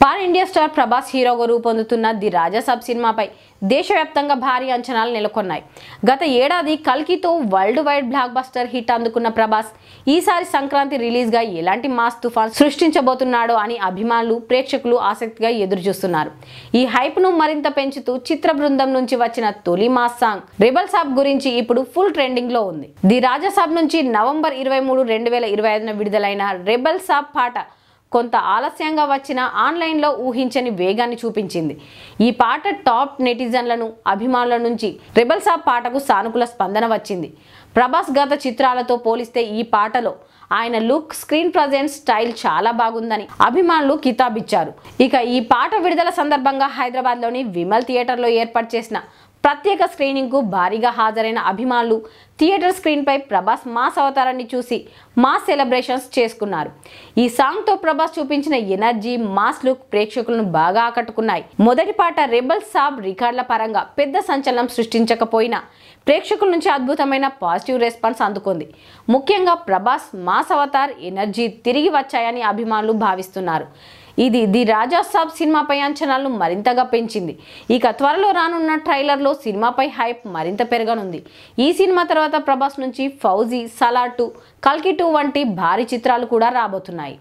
Pan India star Prabhas హీరోగా రూపొందుతున్న the Raja Saab సినిమాపై దేశవ్యాప్తంగా భారీ అంచనాలు నెలకొన్నాయి. గత ఏడాది కల్కితో world wide blockbuster hit అందుకున్న ప్రభాస్ ఈసారి సంక్రాంతి రిలీజ్గా ఎలాంటి మాస్ తుఫాన్ సృష్టించబోతున్నాడో అని అభిమానులు, ప్రేక్షకులు ఆసక్తిగా ఎదురుచూస్తున్నారు. ఈ హైప్ను మరింత పెంచుతూ చిత్ర బృందం నుంచి వచ్చిన తొలి మాస్ సాంగ్ రెబల్ సాబ్ గురించి ఇప్పుడు ఫుల్ ట్రెండింగ్ లో ఉంది. ది రాజాసాబ్ నుంచి నవంబర్ 23, 2025 విడుదలైన రెబల్ సాబ్ పాట కొంత ఆలస్యంగా వచ్చిన ఆన్లైన్లో ఊహించని వేగాన్ని చూపించింది. ఈ పాట టాప్ నెటిజన్లను, అభిమానుల నుంచి రెబల్ సాబ్ పాటకు సానుకూల స్పందన వచ్చింది. ప్రభాస్ గత చిత్రాలతో పోలిస్తే ఈ పాటలో ఆయన లుక్, స్క్రీన్ ప్రజెన్స్, స్టైల్ చాలా బాగుందని అభిమానులు కితాబిచ్చారు. ఇక ఈ పాట విడుదల సందర్భంగా హైదరాబాద్లోని విమల్ థియేటర్లో ఏర్పాటు చేసిన ప్రత్యేక స్క్రీనింగ్కు భారీగా హాజరైన అభిమానులు థియేటర్ స్క్రీన్పై ప్రభాస్ మాస్ అవతారాన్ని చూసి మాస్ సెలబ్రేషన్స్ చేసుకున్నారు. ఈ సాంగ్తో ప్రభాస్ చూపించిన ఎనర్జీ, మాస్ లుక్ ప్రేక్షకులను బాగా ఆకట్టుకున్నాయి. మొదటి పాట రెబల్ సాబ్ రికార్డుల పరంగా పెద్ద సంచలనం సృష్టించకపోయినా ప్రేక్షకుల నుంచి అద్భుతమైన పాజిటివ్ రెస్పాన్స్ అందుకుంది. ముఖ్యంగా ప్రభాస్ మాస్ అవతార్, ఎనర్జీ తిరిగి వచ్చాయని అభిమానులు భావిస్తున్నారు. ఇది ది రాజాసాబ్ సినిమాపై అంచనాలను మరింతగా పెంచింది. ఇక త్వరలో రానున్న ట్రైలర్లో సినిమాపై హైప్ మరింత పెరగనుంది. ఈ సినిమా తర్వాత ప్రభాస్ నుంచి ఫౌజీ, సలార్ 2, కల్కి 2 వంటి భారీ చిత్రాలు కూడా రాబోతున్నాయి.